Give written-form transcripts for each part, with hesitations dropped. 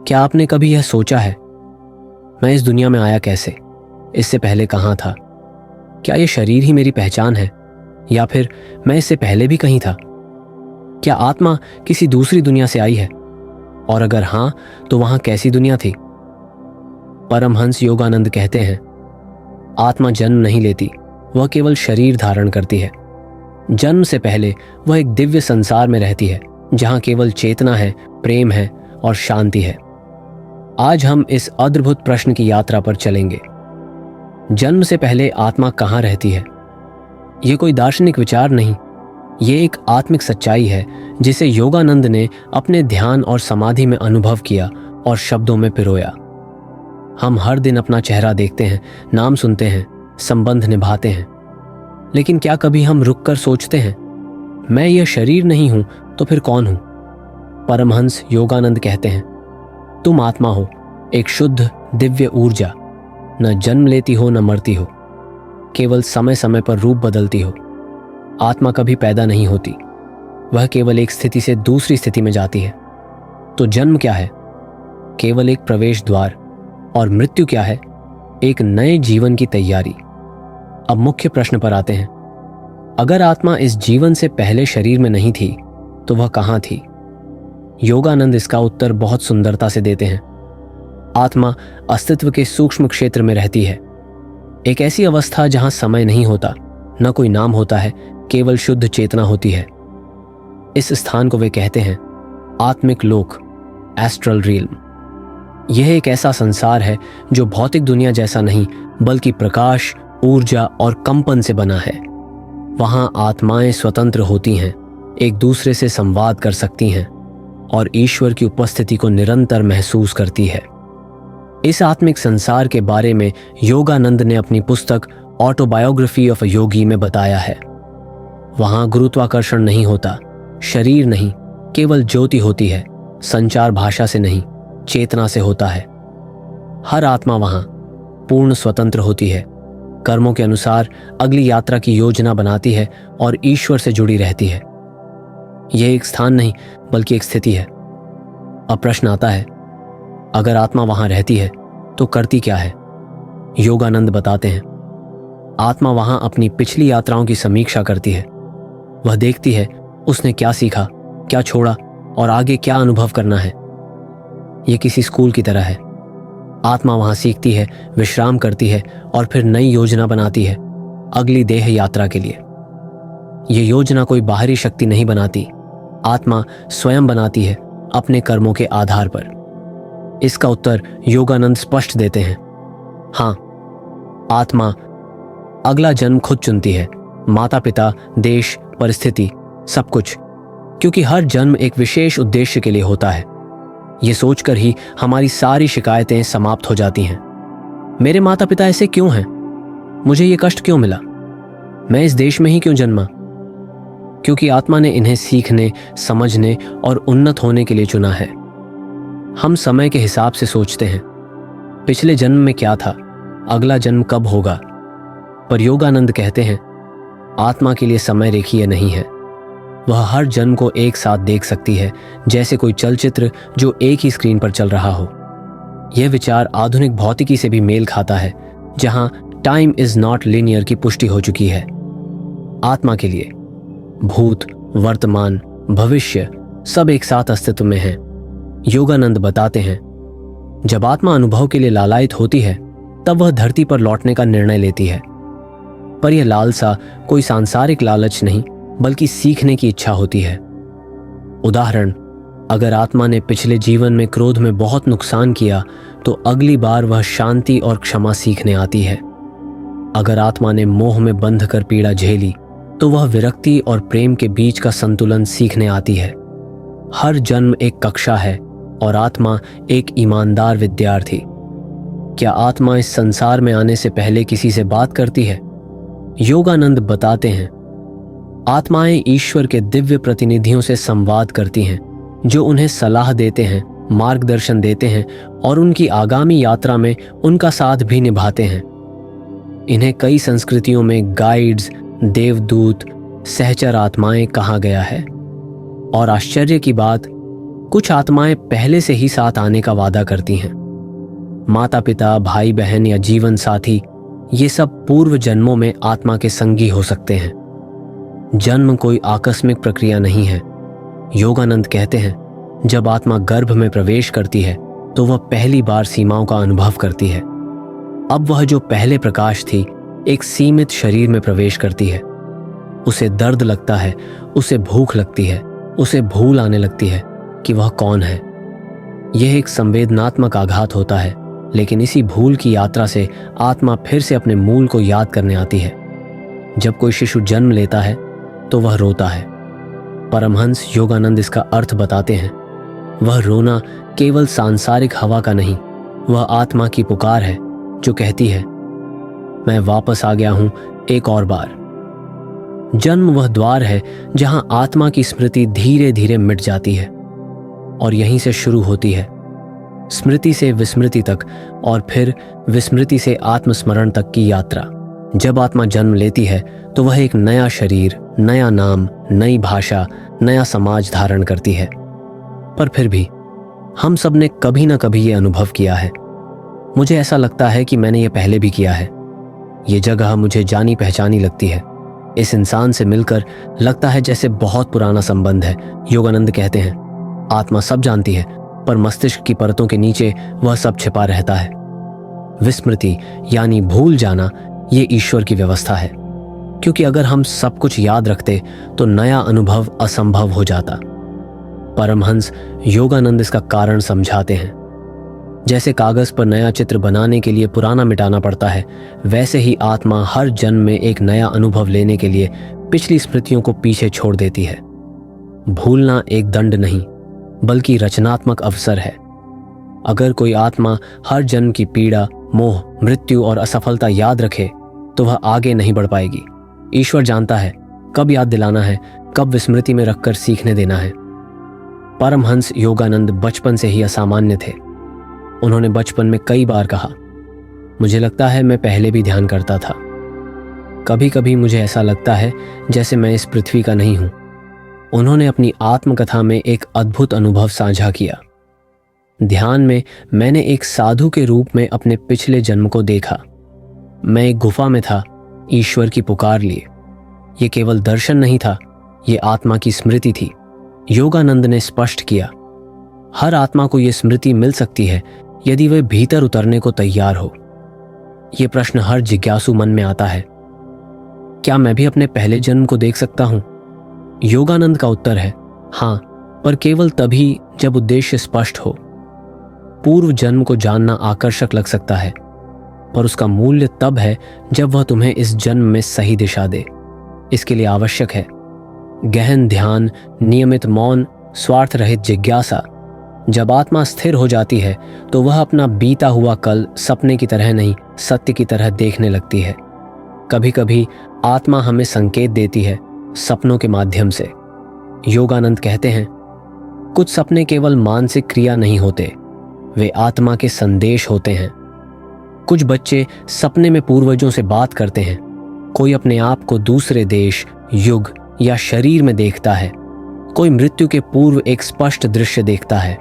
क्या आपने कभी यह सोचा है, मैं इस दुनिया में आया कैसे? इससे पहले कहाँ था? क्या ये शरीर ही मेरी पहचान है, या फिर मैं इससे पहले भी कहीं था? क्या आत्मा किसी दूसरी दुनिया से आई है? और अगर हाँ, तो वहां कैसी दुनिया थी? परमहंस योगानंद कहते हैं, आत्मा जन्म नहीं लेती, वह केवल शरीर धारण करती है। जन्म से पहले वह एक दिव्य संसार में रहती है, जहां केवल चेतना है, प्रेम है और शांति है। आज हम इस अद्भुत प्रश्न की यात्रा पर चलेंगे। जन्म से पहले आत्मा कहाँ रहती है? यह कोई दार्शनिक विचार नहीं, ये एक आत्मिक सच्चाई है जिसे योगानंद ने अपने ध्यान और समाधि में अनुभव किया और शब्दों में पिरोया। हम हर दिन अपना चेहरा देखते हैं, नाम सुनते हैं, संबंध निभाते हैं, लेकिन क्या कभी हम रुककर सोचते हैं, मैं यह शरीर नहीं हूं तो फिर कौन हूं? परमहंस योगानंद कहते हैं, तुम आत्मा हो, एक शुद्ध दिव्य ऊर्जा, न जन्म लेती हो न मरती हो, केवल समय समय पर रूप बदलती हो। आत्मा कभी पैदा नहीं होती, वह केवल एक स्थिति से दूसरी स्थिति में जाती है। तो जन्म क्या है? केवल एक प्रवेश द्वार। और मृत्यु क्या है? एक नए जीवन की तैयारी। अब मुख्य प्रश्न पर आते हैं। अगर आत्मा इस जीवन से पहले शरीर में नहीं थी, तो वह कहाँ थी? योगानंद इसका उत्तर बहुत सुंदरता से देते हैं। आत्मा अस्तित्व के सूक्ष्म क्षेत्र में रहती है, एक ऐसी अवस्था जहां समय नहीं होता, न कोई नाम होता है, केवल शुद्ध चेतना होती है। इस स्थान को वे कहते हैं आत्मिक लोक, एस्ट्रल रिल्म। यह एक ऐसा संसार है जो भौतिक दुनिया जैसा नहीं, बल्कि प्रकाश, ऊर्जा और कंपन से बना है। वहां आत्माएं स्वतंत्र होती हैं, एक दूसरे से संवाद कर सकती हैं और ईश्वर की उपस्थिति को निरंतर महसूस करती है। इस आत्मिक संसार के बारे में योगानंद ने अपनी पुस्तक ऑटोबायोग्राफी ऑफ अ योगी में बताया है। वहां गुरुत्वाकर्षण नहीं होता, शरीर नहीं, केवल ज्योति होती है। संचार भाषा से नहीं, चेतना से होता है। हर आत्मा वहां पूर्ण स्वतंत्र होती है, कर्मों के अनुसार अगली यात्रा की योजना बनाती है और ईश्वर से जुड़ी रहती है। यह एक स्थान नहीं, बल्कि एक स्थिति है। अब प्रश्न आता है, अगर आत्मा वहां रहती है तो करती क्या है? योगानंद बताते हैं, आत्मा वहां अपनी पिछली यात्राओं की समीक्षा करती है। वह देखती है उसने क्या सीखा, क्या छोड़ा और आगे क्या अनुभव करना है। यह किसी स्कूल की तरह है। आत्मा वहां सीखती है, विश्राम करती है और फिर नई योजना बनाती है अगली देह यात्रा के लिए। यह योजना कोई बाहरी शक्ति नहीं बनाती, आत्मा स्वयं बनाती है अपने कर्मों के आधार पर। इसका उत्तर योगानंद स्पष्ट देते हैं, हाँ, आत्मा अगला जन्म खुद चुनती है, माता पिता, देश, परिस्थिति, सब कुछ, क्योंकि हर जन्म एक विशेष उद्देश्य के लिए होता है। ये सोचकर ही हमारी सारी शिकायतें समाप्त हो जाती हैं। मेरे माता पिता ऐसे क्यों हैं? मुझे ये कष्ट क्यों मिला? मैं इस देश में ही क्यों जन्मा? क्योंकि आत्मा ने इन्हें सीखने, समझने और उन्नत होने के लिए चुना है। हम समय के हिसाब से सोचते हैं, पिछले जन्म में क्या था, अगला जन्म कब होगा। पर योगानंद कहते हैं, आत्मा के लिए समय रेखीय नहीं है। वह हर जन्म को एक साथ देख सकती है, जैसे कोई चलचित्र जो एक ही स्क्रीन पर चल रहा हो। यह विचार आधुनिक भौतिकी से भी मेल खाता है, जहां टाइम इज नॉट लिनियर की पुष्टि हो चुकी है। आत्मा के लिए भूत, वर्तमान, भविष्य सब एक साथ अस्तित्व में हैं। योगानंद बताते हैं, जब आत्मा अनुभव के लिए लालायित होती है, तब वह धरती पर लौटने का निर्णय लेती है। पर यह लालसा कोई सांसारिक लालच नहीं, बल्कि सीखने की इच्छा होती है। उदाहरण, अगर आत्मा ने पिछले जीवन में क्रोध में बहुत नुकसान किया, तो अगली बार वह शांति और क्षमा सीखने आती है। अगर आत्मा ने मोह में बंध कर पीड़ा झेली, तो वह विरक्ति और प्रेम के बीच का संतुलन सीखने आती है। हर जन्म एक कक्षा है और आत्मा एक ईमानदार विद्यार्थी। क्या आत्मा इस संसार में आने से पहले किसी से बात करती है? योगानंद बताते हैं, आत्माएं ईश्वर के दिव्य प्रतिनिधियों से संवाद करती हैं, जो उन्हें सलाह देते हैं, मार्गदर्शन देते हैं और उनकी आगामी यात्रा में उनका साथ भी निभाते हैं। इन्हें कई संस्कृतियों में गाइड्स, देवदूत, सहचर आत्माएं कहा गया है। और आश्चर्य की बात, कुछ आत्माएं पहले से ही साथ आने का वादा करती हैं। माता पिता, भाई बहन या जीवन साथी, ये सब पूर्व जन्मों में आत्मा के संगी हो सकते हैं। जन्म कोई आकस्मिक प्रक्रिया नहीं है। योगानंद कहते हैं, जब आत्मा गर्भ में प्रवेश करती है तो वह पहली बार सीमाओं का अनुभव करती है। अब वह जो पहले प्रकाश थी, एक सीमित शरीर में प्रवेश करती है। उसे दर्द लगता है, उसे भूख लगती है, उसे भूल आने लगती है कि वह कौन है। यह एक संवेदनात्मक आघात होता है, लेकिन इसी भूल की यात्रा से आत्मा फिर से अपने मूल को याद करने आती है। जब कोई शिशु जन्म लेता है तो वह रोता है। परमहंस योगानंद इसका अर्थ बताते हैं। वह रोना केवल सांसारिक हवा का नहीं, वह आत्मा की पुकार है जो कहती है, मैं वापस आ गया हूं एक और बार। जन्म वह द्वार है जहां आत्मा की स्मृति धीरे धीरे मिट जाती है और यहीं से शुरू होती है स्मृति से विस्मृति तक और फिर विस्मृति से आत्मस्मरण तक की यात्रा। जब आत्मा जन्म लेती है तो वह एक नया शरीर, नया नाम, नई भाषा, नया समाज धारण करती है। पर फिर भी हम सब ने कभी ना कभी ये अनुभव किया है। मुझे ऐसा लगता है कि मैंने ये पहले भी किया है। ये जगह मुझे जानी पहचानी लगती है। इस इंसान से मिलकर लगता है जैसे बहुत पुराना संबंध है। योगानंद कहते हैं, आत्मा सब जानती है, पर मस्तिष्क की परतों के नीचे वह सब छिपा रहता है। विस्मृति यानी भूल जाना, ये ईश्वर की व्यवस्था है, क्योंकि अगर हम सब कुछ याद रखते तो नया अनुभव असंभव हो जाता। परमहंस योगानंद इसका कारण समझाते हैं। जैसे कागज पर नया चित्र बनाने के लिए पुराना मिटाना पड़ता है, वैसे ही आत्मा हर जन्म में एक नया अनुभव लेने के लिए पिछली स्मृतियों को पीछे छोड़ देती है। भूलना एक दंड नहीं, बल्कि रचनात्मक अवसर है। अगर कोई आत्मा हर जन्म की पीड़ा, मोह, मृत्यु और असफलता याद रखे तो वह आगे नहीं बढ़ पाएगी। ईश्वर जानता है कब याद दिलाना है, कब विस्मृति में रखकर सीखने देना है। परमहंस योगानंद बचपन से ही असामान्य थे। उन्होंने बचपन में कई बार कहा, मुझे लगता है मैं पहले भी ध्यान करता था। कभी कभी मुझे ऐसा लगता है जैसे मैं इस पृथ्वी का नहीं हूं। उन्होंने अपनी आत्मकथा में एक अद्भुत अनुभव साझा किया। ध्यान में मैंने एक साधु के रूप में अपने पिछले जन्म को देखा। मैं एक गुफा में था, ईश्वर की पुकार लिए। ये केवल दर्शन नहीं था, ये आत्मा की स्मृति थी। योगानंद ने स्पष्ट किया, हर आत्मा को यह स्मृति मिल सकती है यदि वह भीतर उतरने को तैयार हो। यह प्रश्न हर जिज्ञासु मन में आता है, क्या मैं भी अपने पहले जन्म को देख सकता हूं? योगानंद का उत्तर है, हां, पर केवल तभी जब उद्देश्य स्पष्ट हो। पूर्व जन्म को जानना आकर्षक लग सकता है, पर उसका मूल्य तब है जब वह तुम्हें इस जन्म में सही दिशा दे। इसके लिए आवश्यक है गहन ध्यान, नियमित मौन, स्वार्थ रहित जिज्ञासा। जब आत्मा स्थिर हो जाती है तो वह अपना बीता हुआ कल सपने की तरह नहीं, सत्य की तरह देखने लगती है। कभी कभी आत्मा हमें संकेत देती है सपनों के माध्यम से। योगानंद कहते हैं, कुछ सपने केवल मानसिक क्रिया नहीं होते, वे आत्मा के संदेश होते हैं। कुछ बच्चे सपने में पूर्वजों से बात करते हैं। कोई अपने आप को दूसरे देश, युग या शरीर में देखता है। कोई मृत्यु के पूर्व एक स्पष्ट दृश्य देखता है।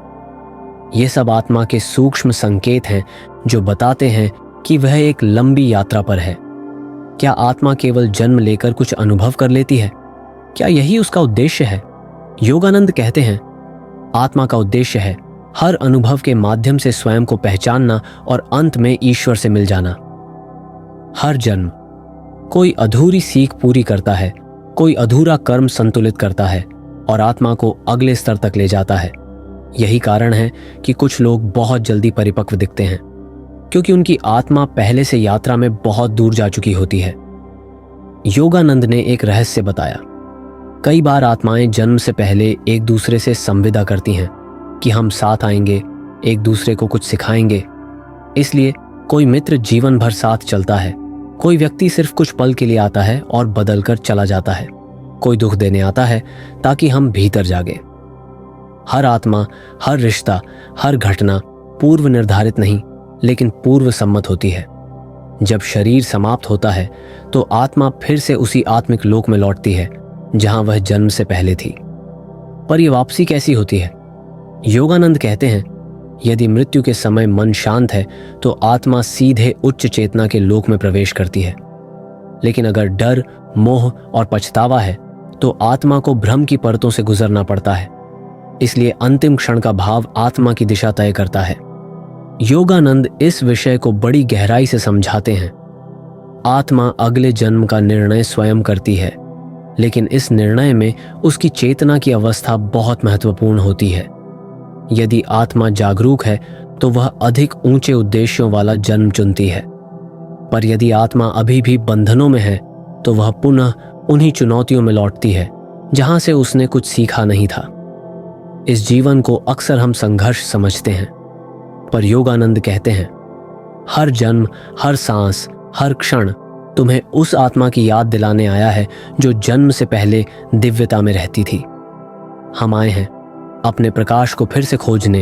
ये सब आत्मा के सूक्ष्म संकेत हैं जो बताते हैं कि वह एक लंबी यात्रा पर है। क्या आत्मा केवल जन्म लेकर कुछ अनुभव कर लेती है? क्या यही उसका उद्देश्य है? योगानंद कहते हैं, आत्मा का उद्देश्य है हर अनुभव के माध्यम से स्वयं को पहचानना और अंत में ईश्वर से मिल जाना। हर जन्म कोई अधूरी सीख पूरी करता है, कोई अधूरा कर्म संतुलित करता है और आत्मा को अगले स्तर तक ले जाता है। यही कारण है कि कुछ लोग बहुत जल्दी परिपक्व दिखते हैं, क्योंकि उनकी आत्मा पहले से यात्रा में बहुत दूर जा चुकी होती है। योगानंद ने एक रहस्य बताया। कई बार आत्माएं जन्म से पहले एक दूसरे से संविदा करती हैं कि हम साथ आएंगे, एक दूसरे को कुछ सिखाएंगे। इसलिए कोई मित्र जीवन भर साथ चलता है, कोई व्यक्ति सिर्फ कुछ पल के लिए आता है और बदल कर चला जाता है, कोई दुख देने आता है ताकि हम भीतर जागे। हर आत्मा, हर रिश्ता, हर घटना पूर्व निर्धारित नहीं, लेकिन पूर्व सम्मत होती है। जब शरीर समाप्त होता है तो आत्मा फिर से उसी आत्मिक लोक में लौटती है जहां वह जन्म से पहले थी। पर यह वापसी कैसी होती है? योगानंद कहते हैं, यदि मृत्यु के समय मन शांत है तो आत्मा सीधे उच्च चेतना के लोक में प्रवेश करती है। लेकिन अगर डर, मोह और पछतावा है तो आत्मा को भ्रम की परतों से गुजरना पड़ता है। इसलिए अंतिम क्षण का भाव आत्मा की दिशा तय करता है। योगानंद इस विषय को बड़ी गहराई से समझाते हैं। आत्मा अगले जन्म का निर्णय स्वयं करती है, लेकिन इस निर्णय में उसकी चेतना की अवस्था बहुत महत्वपूर्ण होती है। यदि आत्मा जागरूक है तो वह अधिक ऊंचे उद्देश्यों वाला जन्म चुनती है, पर यदि आत्मा अभी भी बंधनों में है तो वह पुनः उन्हीं चुनौतियों में लौटती है जहां से उसने कुछ सीखा नहीं था। इस जीवन को अक्सर हम संघर्ष समझते हैं, पर योगानंद कहते हैं, हर जन्म, हर सांस, हर क्षण तुम्हें उस आत्मा की याद दिलाने आया है जो जन्म से पहले दिव्यता में रहती थी। हम आए हैं अपने प्रकाश को फिर से खोजने,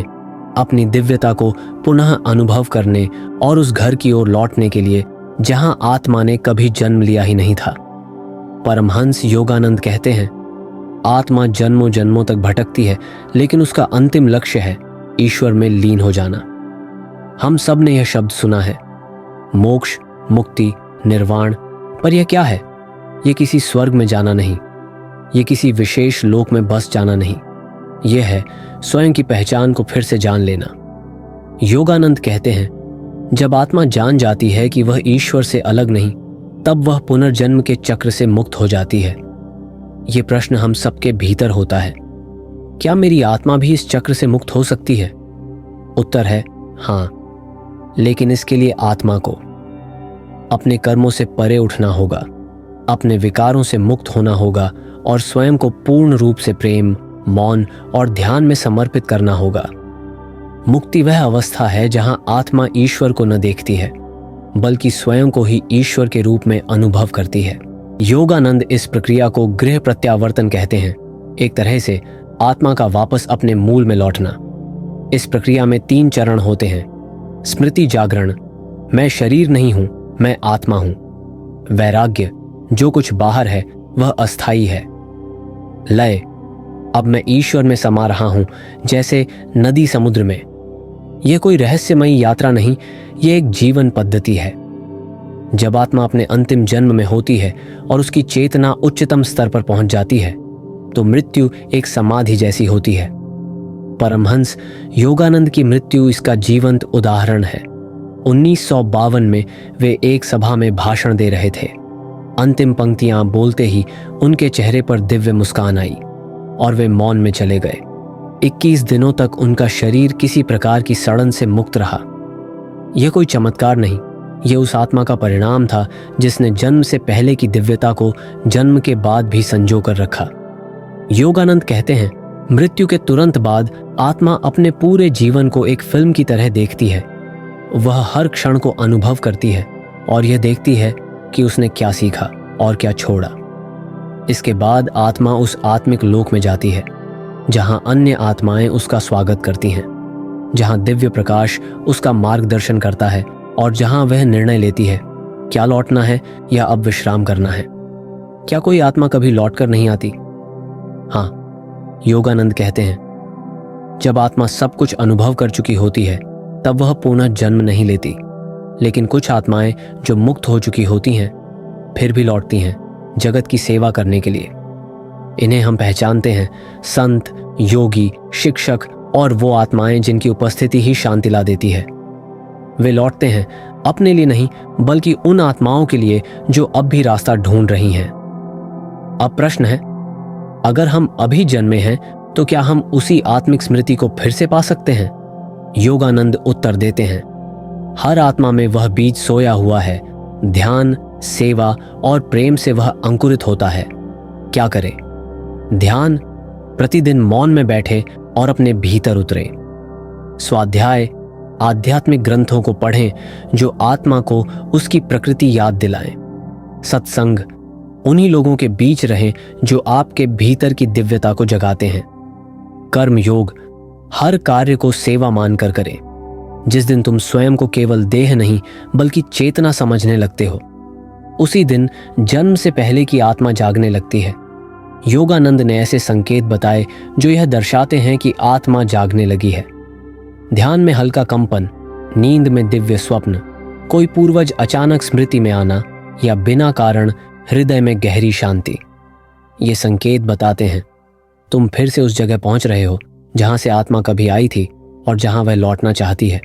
अपनी दिव्यता को पुनः अनुभव करने और उस घर की ओर लौटने के लिए जहां आत्मा ने कभी जन्म लिया ही नहीं था। परमहंस योगानंद कहते हैं, आत्मा जन्मों जन्मों तक भटकती है, लेकिन उसका अंतिम लक्ष्य है ईश्वर में लीन हो जाना। हम सब ने यह शब्द सुना है, मोक्ष, मुक्ति, निर्वाण। पर यह क्या है? यह किसी स्वर्ग में जाना नहीं, यह किसी विशेष लोक में बस जाना नहीं, यह है स्वयं की पहचान को फिर से जान लेना। योगानंद कहते हैं, जब आत्मा जान जाती है कि वह ईश्वर से अलग नहीं, तब वह पुनर्जन्म के चक्र से मुक्त हो जाती है। यह प्रश्न हम सबके भीतर होता है, क्या मेरी आत्मा भी इस चक्र से मुक्त हो सकती है? उत्तर है हाँ, लेकिन इसके लिए आत्मा को अपने कर्मों से परे उठना होगा, अपने विकारों से मुक्त होना होगा और स्वयं को पूर्ण रूप से प्रेम, मौन और ध्यान में समर्पित करना होगा। मुक्ति वह अवस्था है जहां आत्मा ईश्वर को न देखती है, बल्कि स्वयं को ही ईश्वर के रूप में अनुभव करती है। योगानंद इस प्रक्रिया को गृह प्रत्यावर्तन कहते हैं, एक तरह से आत्मा का वापस अपने मूल में लौटना। इस प्रक्रिया में 3 चरण होते हैं। स्मृति जागरण, मैं शरीर नहीं हूं, मैं आत्मा हूं। वैराग्य, जो कुछ बाहर है वह अस्थाई है। लय, अब मैं ईश्वर में समा रहा हूं, जैसे नदी समुद्र में। यह कोई रहस्यमयी यात्रा नहीं, यह एक जीवन पद्धति है। जब आत्मा अपने अंतिम जन्म में होती है और उसकी चेतना उच्चतम स्तर पर पहुंच जाती है, तो मृत्यु एक समाधि जैसी होती है। परमहंस योगानंद की मृत्यु इसका जीवंत उदाहरण है। 1952 में वे एक सभा में भाषण दे रहे थे। अंतिम पंक्तियां बोलते ही उनके चेहरे पर दिव्य मुस्कान आई और वे मौन में चले गए। 21 दिनों तक उनका शरीर किसी प्रकार की सड़न से मुक्त रहा। यह कोई चमत्कार नहीं, यह उस आत्मा का परिणाम था जिसने जन्म से पहले की दिव्यता को जन्म के बाद भी संजो कर रखा। योगानंद कहते हैं, मृत्यु के तुरंत बाद आत्मा अपने पूरे जीवन को एक फिल्म की तरह देखती है। वह हर क्षण को अनुभव करती है और यह देखती है कि उसने क्या सीखा और क्या छोड़ा। इसके बाद आत्मा उस आत्मिक लोक में जाती है जहां अन्य आत्माएं उसका स्वागत करती हैं, जहां दिव्य प्रकाश उसका मार्गदर्शन करता है और जहां वह निर्णय लेती है क्या लौटना है या अब विश्राम करना है। क्या कोई आत्मा कभी लौटकर नहीं आती? हाँ, योगानंद कहते हैं, जब आत्मा सब कुछ अनुभव कर चुकी होती है तब वह पुनः जन्म नहीं लेती। लेकिन कुछ आत्माएं जो मुक्त हो चुकी होती हैं फिर भी लौटती हैं जगत की सेवा करने के लिए। इन्हें हम पहचानते हैं संत, योगी, शिक्षक और वो आत्माएं जिनकी उपस्थिति ही शांति ला देती है। वे लौटते हैं अपने लिए नहीं, बल्कि उन आत्माओं के लिए जो अब भी रास्ता ढूंढ रही हैं। अब प्रश्न है, अगर हम अभी जन्मे हैं तो क्या हम उसी आत्मिक स्मृति को फिर से पा सकते हैं? योगानंद उत्तर देते हैं, हर आत्मा में वह बीज सोया हुआ है। ध्यान, सेवा और प्रेम से वह अंकुरित होता है। क्या करें? ध्यान, प्रतिदिन मौन में बैठे और अपने भीतर उतरे। स्वाध्याय, आध्यात्मिक ग्रंथों को पढ़ें जो आत्मा को उसकी प्रकृति याद दिलाएं। सत्संग, उन्हीं लोगों के बीच रहें जो आपके भीतर की दिव्यता को जगाते हैं। कर्म योग, हर कार्य को सेवा मानकर करें। जिस दिन तुम स्वयं को केवल देह नहीं बल्कि चेतना समझने लगते हो, उसी दिन जन्म से पहले की आत्मा जागने लगती है। योगानंद ने ऐसे संकेत बताए जो यह दर्शाते हैं कि आत्मा जागने लगी है। ध्यान में हल्का कंपन, नींद में दिव्य स्वप्न, कोई पूर्वज अचानक स्मृति में आना या बिना कारण हृदय में गहरी शांति। ये संकेत बताते हैं तुम फिर से उस जगह पहुंच रहे हो जहां से आत्मा कभी आई थी और जहां वह लौटना चाहती है।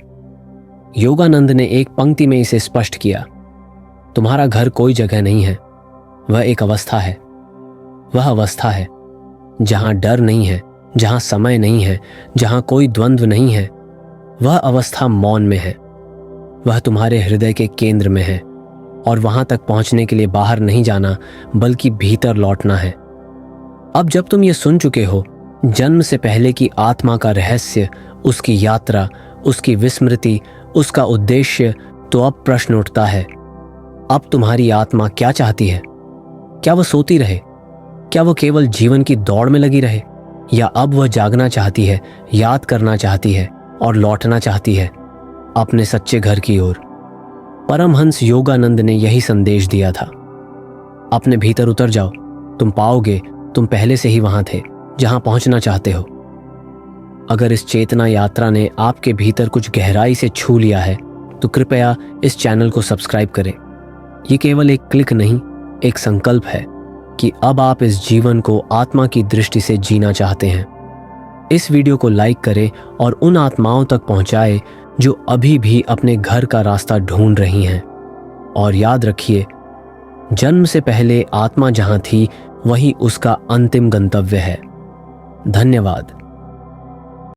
योगानंद ने एक पंक्ति में इसे स्पष्ट किया, तुम्हारा घर कोई जगह नहीं है, वह एक अवस्था है। वह अवस्था है जहां डर नहीं है, जहां समय नहीं है, जहां कोई द्वंद्व नहीं है। वह अवस्था मौन में है। वह तुम्हारे हृदय के केंद्र में है और वहां तक पहुंचने के लिए बाहर नहीं जाना बल्कि भीतर लौटना है। अब जब तुम ये सुन चुके हो जन्म से पहले की आत्मा का रहस्य, उसकी यात्रा, उसकी विस्मृति, उसका उद्देश्य, तो अब प्रश्न उठता है, अब तुम्हारी आत्मा क्या चाहती है? क्या वह सोती रहे? क्या वह केवल जीवन की दौड़ में लगी रहे? या अब वह जागना चाहती है, याद करना चाहती है और लौटना चाहती है अपने सच्चे घर की ओर? परमहंस योगानंद ने यही संदेश दिया था, अपने भीतर उतर जाओ, तुम पाओगे तुम पहले से ही वहां थे जहां पहुंचना चाहते हो। अगर इस चेतना यात्रा ने आपके भीतर कुछ गहराई से छू लिया है तो कृपया इस चैनल को सब्सक्राइब करें। ये केवल एक क्लिक नहीं, एक संकल्प है कि अब आप इस जीवन को आत्मा की दृष्टि से जीना चाहते हैं। इस वीडियो को लाइक करें और उन आत्माओं तक पहुंचाएं जो अभी भी अपने घर का रास्ता ढूंढ रही हैं। और याद रखिए, जन्म से पहले आत्मा जहां थी वही उसका अंतिम गंतव्य है। धन्यवाद।